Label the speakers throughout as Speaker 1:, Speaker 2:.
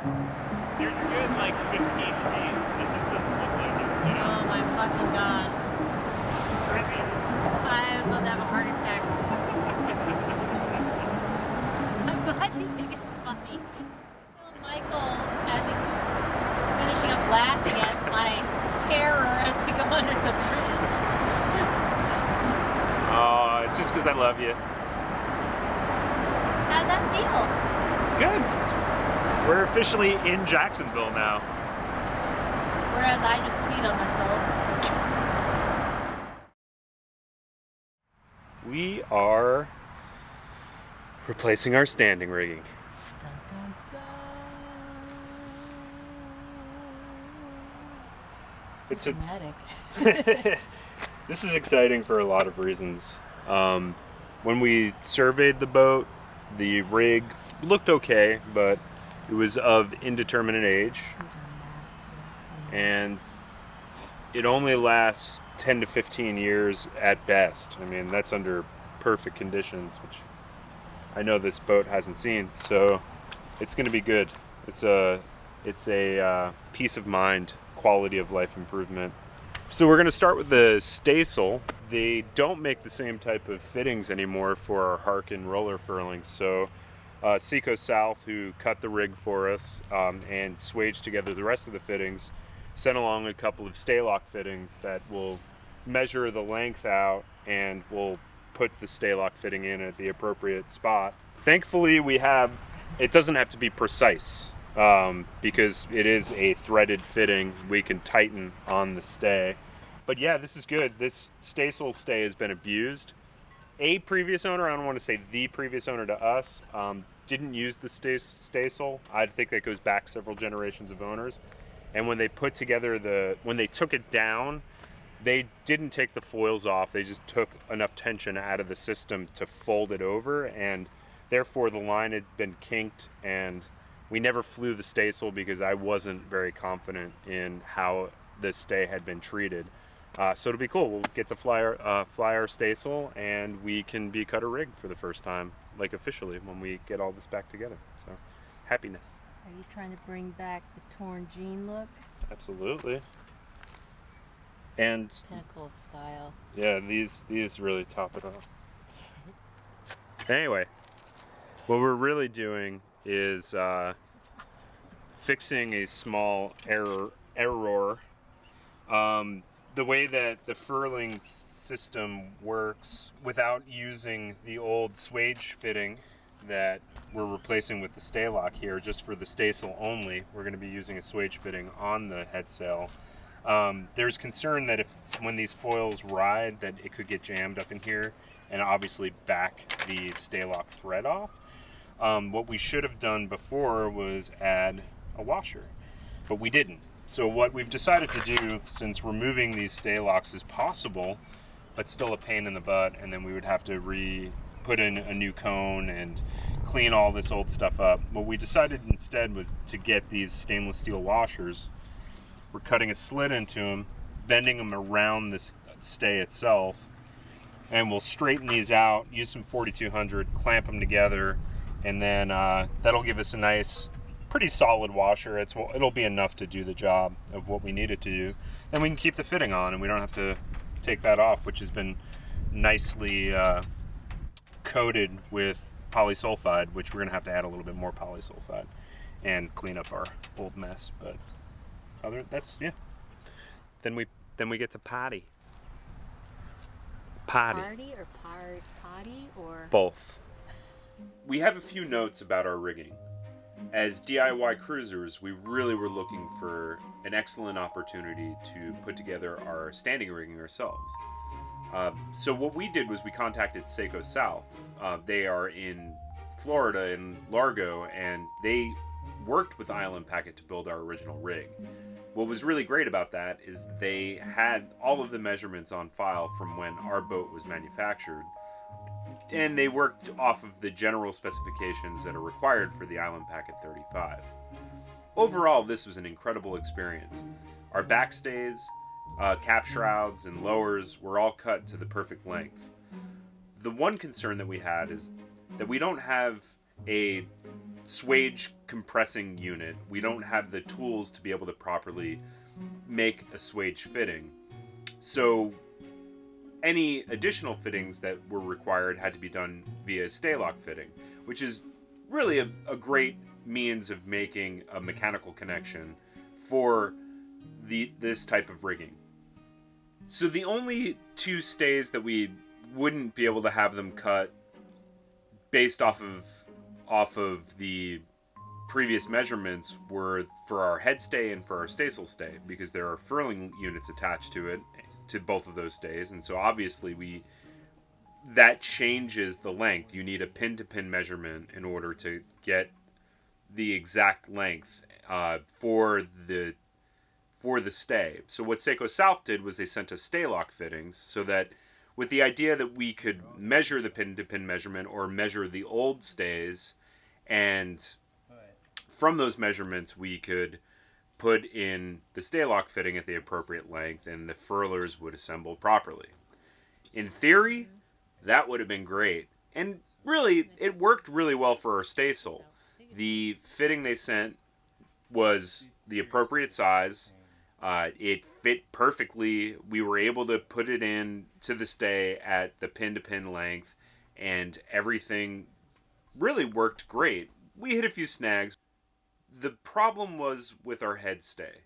Speaker 1: Here's a good, 15 feet. It just doesn't look like it,
Speaker 2: Oh my fucking god.
Speaker 1: It's dripping.
Speaker 2: I was about to have a heart attack. I'm glad you think it's funny. Michael, as he's finishing up laughing at my terror as we go under the bridge.
Speaker 1: Oh, it's just because I love you.
Speaker 2: How'd that feel?
Speaker 1: Good. We're officially in Jacksonville now.
Speaker 2: Whereas I just peed on myself.
Speaker 1: We are replacing our standing rigging.
Speaker 2: Dun, dun, dun.
Speaker 1: It's
Speaker 2: So dramatic.
Speaker 1: This is exciting for a lot of reasons. When we surveyed the boat, the rig looked okay, but it was of indeterminate age, and it only lasts 10 to 15 years at best. I mean, that's under perfect conditions, which I know this boat hasn't seen, so it's going to be good. It's a peace of mind, quality of life improvement. So we're going to start with the staysail. They don't make the same type of fittings anymore for our Harkin roller furlings, so Seco South, who cut the rig for us and swaged together the rest of the fittings, sent along a couple of Sta-Lok fittings that will measure the length out and will put the Sta-Lok fitting in at the appropriate spot. Thankfully, it doesn't have to be precise because it is a threaded fitting. We can tighten on the stay. But yeah, this is good. This staysail stay has been abused. A previous owner, I don't want to say the previous owner to us, didn't use the staysail. I think that goes back several generations of owners. And when they put together when they took it down, they didn't take the foils off. They just took enough tension out of the system to fold it over, and therefore the line had been kinked, and we never flew the staysail because I wasn't very confident in how the stay had been treated. So it'll be cool. We'll get to fly our staysail, and we can be cutter rigged for the first time, officially, when we get all this back together. So, happiness.
Speaker 2: Are you trying to bring back the torn jean look?
Speaker 1: Absolutely. And
Speaker 2: Pinnacle of style.
Speaker 1: yeah, these really top it off. Anyway, what we're really doing is fixing a small error. The way that the furling system works, without using the old swage fitting that we're replacing with the Sta-Lok here, just for the staysail only, we're going to be using a swage fitting on the headsail. There's concern that when these foils ride, that it could get jammed up in here and obviously back the Sta-Lok thread off. What we should have done before was add a washer, but we didn't. So what we've decided to do, since removing these Sta-Loks is possible, but still a pain in the butt, and then we would have to put in a new cone and clean all this old stuff up, what we decided instead was to get these stainless steel washers. We're cutting a slit into them, bending them around this stay itself, and we'll straighten these out, use some 4200, clamp them together, and then that'll give us a nice, pretty solid washer. It'll be enough to do the job of what we need it to do. Then we can keep the fitting on, and we don't have to take that off, which has been nicely coated with polysulfide, which we're going to have to add a little bit more polysulfide and clean up our old mess. But Then we get to potty.
Speaker 2: Party or potty or?
Speaker 1: Both. We have a few notes about our rigging. As DIY cruisers, we really were looking for an excellent opportunity to put together our standing rigging ourselves. So what we did was we contacted Seco South. They are in Florida, in Largo, and they worked with Island Packet to build our original rig. What was really great about that is they had all of the measurements on file from when our boat was manufactured, and they worked off of the general specifications that are required for the Island Packet 35. Overall, this was an incredible experience. Our backstays, cap shrouds, and lowers were all cut to the perfect length. The one concern that we had is that we don't have a swage compressing unit. We don't have the tools to be able to properly make a swage fitting. So any additional fittings that were required had to be done via Sta-Lok fitting, which is really a great means of making a mechanical connection for this type of rigging. So the only two stays that we wouldn't be able to have them cut based off of the previous measurements were for our headstay and for our staysail stay, because there are furling units attached to both of those stays, and so obviously that changes the length. You need a pin-to-pin measurement in order to get the exact length for the stay. So what Seco South did was they sent us Sta-Lok fittings, so that with the idea that we could measure the pin-to-pin measurement or measure the old stays, and from those measurements we could put in the Sta-Lok fitting at the appropriate length, and the furlers would assemble properly. In theory, that would have been great. And really, it worked really well for our staysail. The fitting they sent was the appropriate size. It fit perfectly. We were able to put it in to the stay at the pin-to-pin length, and everything really worked great. We hit a few snags. The problem was with our headstay.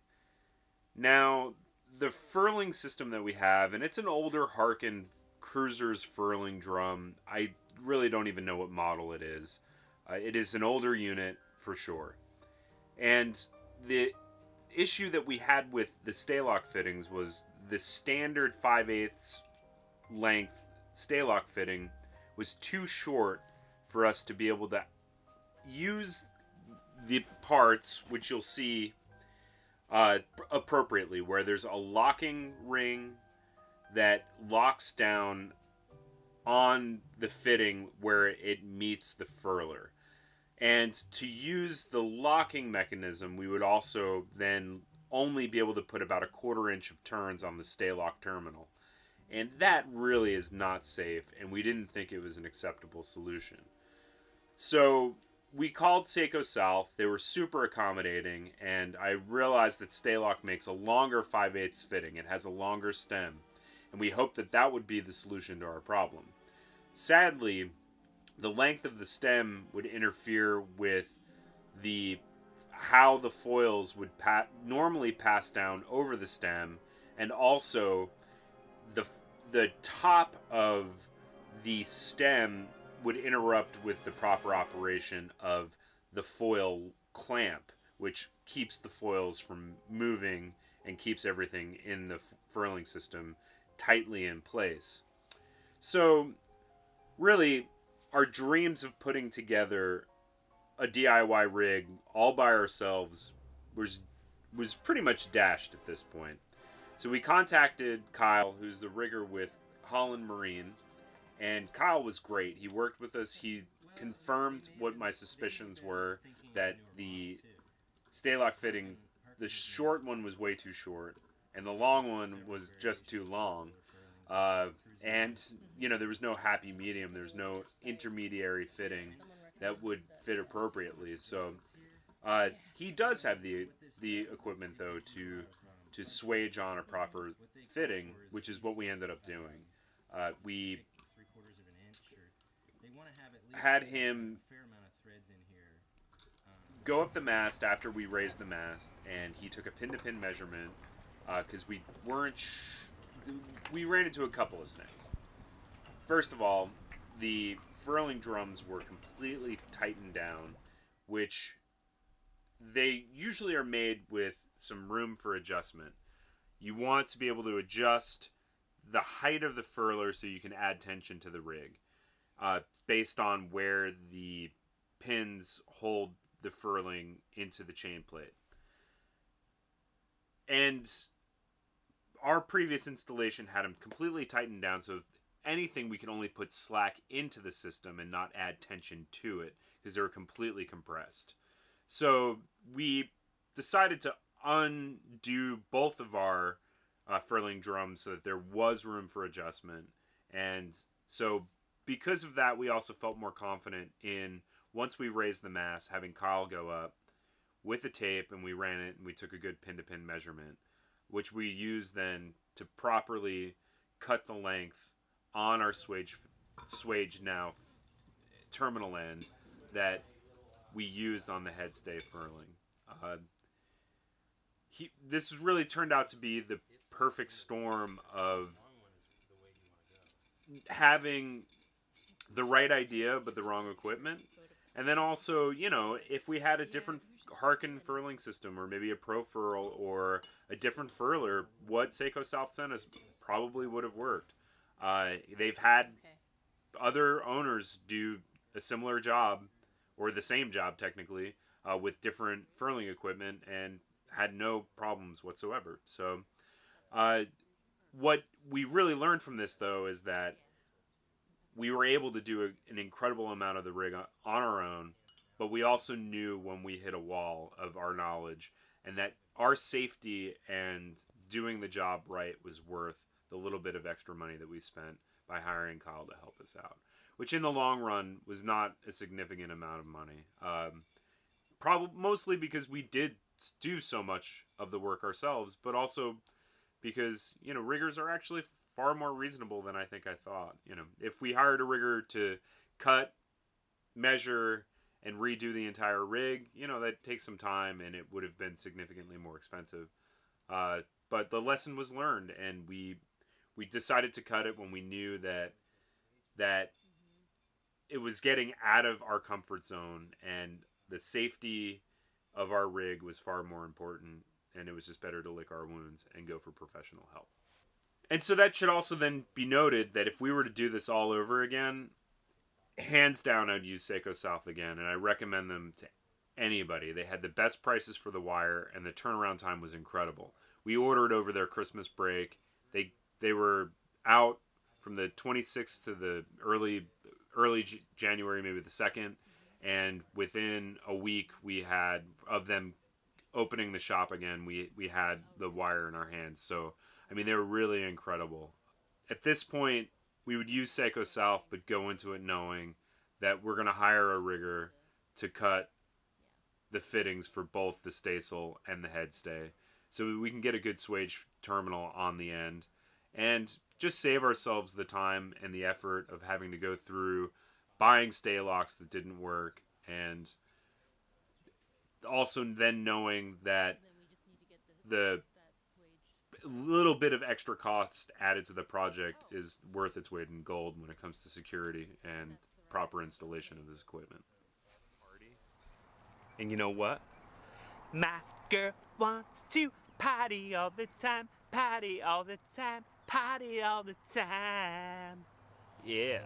Speaker 1: Now, the furling system that we have, and it's an older Harken Cruiser's furling drum. I really don't even know what model it is. It is an older unit for sure. And the issue that we had with the Sta-Lok fittings was the standard 5/8 length Sta-Lok fitting was too short for us to be able to use the parts, which you'll see appropriately, where there's a locking ring that locks down on the fitting where it meets the furler. And to use the locking mechanism, we would also then only be able to put about 1/4 inch of turns on the Sta-Lok terminal. And that really is not safe, and we didn't think it was an acceptable solution. So we called Seco South. They were super accommodating, and I realized that Sta-Lok makes a longer 5/8 fitting. It has a longer stem, and we hoped that that would be the solution to our problem. Sadly, the length of the stem would interfere with how the foils would normally pass down over the stem, and also the top of the stem would interrupt with the proper operation of the foil clamp, which keeps the foils from moving and keeps everything in the furling system tightly in place. So really, our dreams of putting together a DIY rig all by ourselves was pretty much dashed at this point. So we contacted Kyle, who's the rigger with Holland Marine, and Kyle was great. He worked with us. He confirmed what my suspicions were, that the Sta-Lok fitting, the short one was way too short, and the long one was just too long. And, there was no happy medium. There was no intermediary fitting that would fit appropriately. So he does have the equipment, though, to swage on a proper fitting, which is what we ended up doing. We had him go up the mast after we raised the mast, and he took a pin-to-pin measurement because we ran into a couple of snags. First of all, the furling drums were completely tightened down, which they usually are made with some room for adjustment. You want to be able to adjust the height of the furler so you can add tension to the rig, based on where the pins hold the furling into the chain plate. And our previous installation had them completely tightened down, so if anything, we could only put slack into the system and not add tension to it, because they were completely compressed. So we decided to undo both of our furling drums so that there was room for adjustment. And so because of that, we also felt more confident in once we raised the mast, having Kyle go up with the tape, and we ran it, and we took a good pin-to-pin measurement, which we used then to properly cut the length on our swage now terminal end that we used on the headstay furling. This really turned out to be the perfect storm of having the right idea but the wrong equipment. And then also, you know, if we had a different Harken furling system, or maybe a Pro Furl or a different furler, what Seco South sent us probably would have worked. They've had other owners do a similar job, or the same job technically, with different furling equipment, and had no problems whatsoever. So what we really learned from this, though, is that we were able to do an incredible amount of the rig on our own, but we also knew when we hit a wall of our knowledge, and that our safety and doing the job right was worth the little bit of extra money that we spent by hiring Kyle to help us out, which in the long run was not a significant amount of money. Probably mostly because we did do so much of the work ourselves, but also because, you know, riggers are actually far more reasonable than I think I thought. You know, if we hired a rigger to cut, measure, and redo the entire rig, you know, that takes some time, and it would have been significantly more expensive. But the lesson was learned, and we decided to cut it when we knew that it was getting out of our comfort zone, and the safety of our rig was far more important, and it was just better to lick our wounds and go for professional help. And so that should also then be noted that if we were to do this all over again, hands down, I'd use Seco South again, and I recommend them to anybody. They had the best prices for the wire, and the turnaround time was incredible. We ordered over their Christmas break. They were out from the 26th to the early January, maybe the 2nd, and within a week we had of them opening the shop again. We had the wire in our hands. So I mean, they were really incredible. At this point, we would use Seco South, but go into it knowing that we're going to hire a rigger to cut the fittings for both the staysail and the headstay, so we can get a good swage terminal on the end, and just save ourselves the time and the effort of having to go through buying Sta-Loks that didn't work, and also then knowing that the little bit of extra cost added to the project is worth its weight in gold when it comes to security and proper installation of this equipment.
Speaker 3: And you know what? My girl wants to party all the time, party all the time, party all the time. Yeah.